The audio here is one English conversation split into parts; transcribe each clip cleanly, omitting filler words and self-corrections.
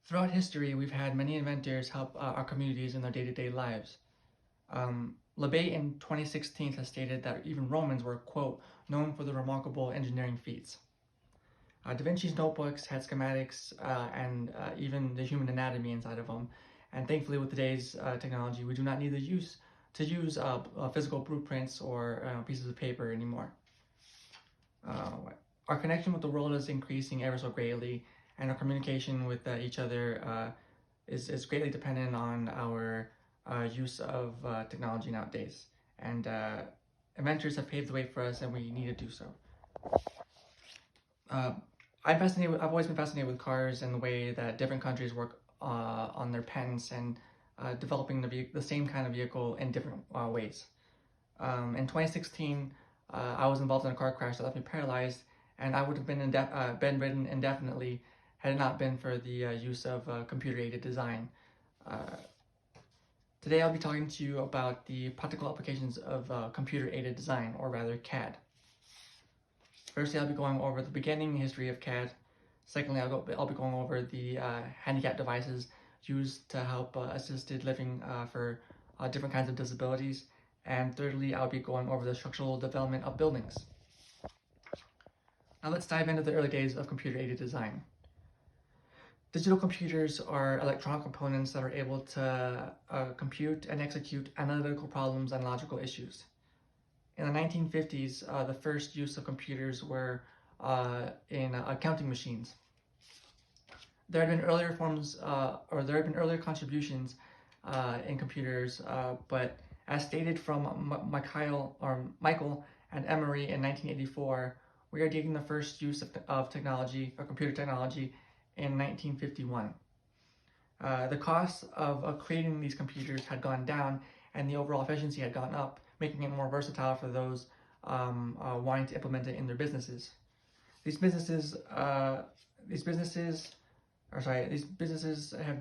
Throughout history, we've had many inventors help our communities in their day-to-day lives. Labate in 2016 has stated that even Romans were, quote, known for their remarkable engineering feats. Da Vinci's notebooks had schematics and even the human anatomy inside of them. And thankfully, with today's technology, we do not need to use physical blueprints or pieces of paper anymore. Uh, our connection with the world is increasing ever so greatly, and our communication with each other is greatly dependent on our use of technology nowadays. And inventors have paved the way for us, and we need to do so. Uh, I've always been fascinated with cars and the way that different countries work on their patents and developing the same kind of vehicle in different ways. In 2016, I was involved in a car crash that left me paralyzed, and I would have been bedridden indefinitely had it not been for the use of computer-aided design. Uh, Today, I'll be talking to you about the practical applications of computer-aided design, or rather CAD. Firstly, I'll be going over the beginning history of CAD. Secondly, I'll be going over the handicap devices used to help assisted living for different kinds of disabilities. And thirdly, I'll be going over the structural development of buildings. Now let's dive into the early days of computer-aided design. Digital computers are electronic components that are able to compute and execute analytical problems and logical issues. In the 1950s, the first use of computers were in accounting machines. There had been earlier contributions in computers, but as stated from Michael and Emery in 1984, we are dating the first use of technology, or computer technology, in 1951. The cost of creating these computers had gone down, and the overall efficiency had gone up, making it more versatile for those wanting to implement it in their businesses. These businesses have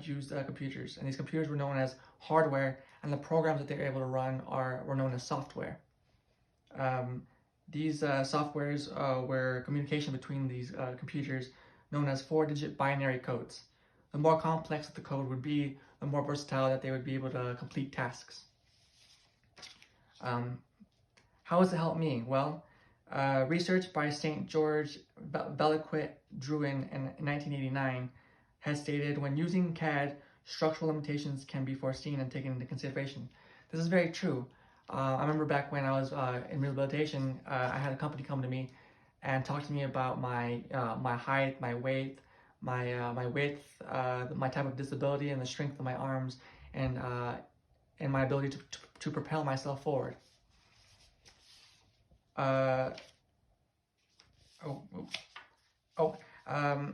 used computers, and these computers were known as hardware, and the programs that they were able to run were known as software. These softwares were communication between these computers, known as 4-digit binary codes. The more complex the code would be, the more versatile that they would be able to complete tasks. How has it helped me? Well, research by St. George Veliquet-Drouin in 1989 has stated when using CAD, structural limitations can be foreseen and taken into consideration. This is very true. I remember back when I was in rehabilitation, I had a company come to me and talk to me about my height, my weight, my width, my type of disability, and the strength of my arms, and my ability to propel myself forward. Uh, oh, oh, oh, I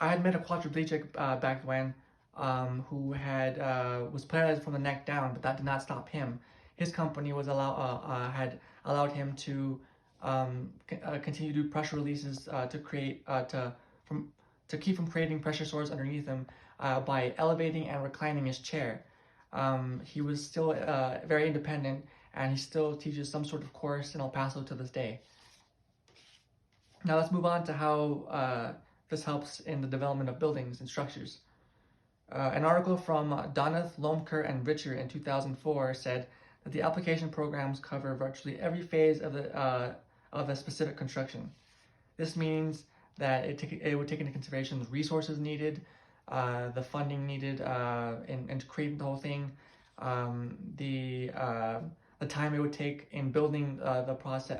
had met a quadriplegic back when, who was paralyzed from the neck down, but that did not stop him. His company had allowed him to continue to do pressure releases to keep from creating pressure sores underneath him by elevating and reclining his chair. He was still very independent, and he still teaches some sort of course in El Paso to this day. Now let's move on to how this helps in the development of buildings and structures. An article from Donath, Lomker, and Richer in 2004 said that the application programs cover virtually every phase of a specific construction. This means that it would take into consideration the resources needed, the funding needed, and to create the whole thing, the time it would take in building the process.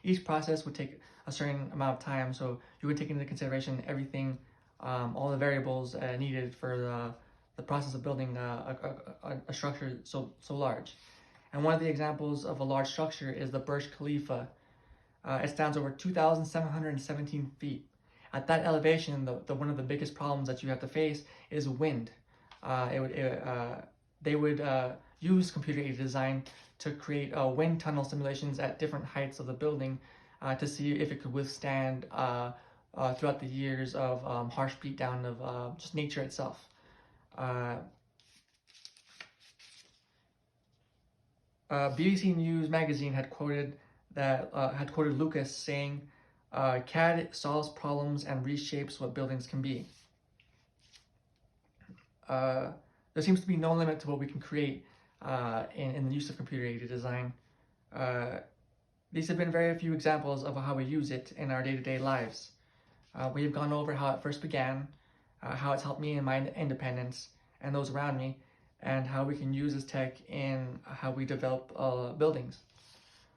Each process would take a certain amount of time, so you would take into consideration everything, all the variables needed for the process of building a structure so large. And one of the examples of a large structure is the Burj Khalifa. It stands over 2,717 feet. At that elevation, one of the biggest problems that you have to face is wind. They would use computer-aided design to create wind tunnel simulations at different heights of the building to see if it could withstand throughout the years of harsh beatdown of just nature itself. BBC News magazine had quoted Lucas saying, "CAD solves problems and reshapes what buildings can be." there seems to be no limit to what we can create in the use of computer-aided design. These have been very few examples of how we use it in our day-to-day lives. We have gone over how it first began, how it's helped me in my independence and those around me, and how we can use this tech in how we develop buildings.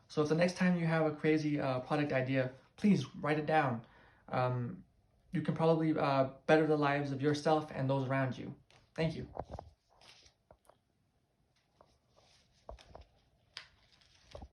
So if the next time you have a crazy product idea, please write it down. You can probably better the lives of yourself and those around you. Thank you.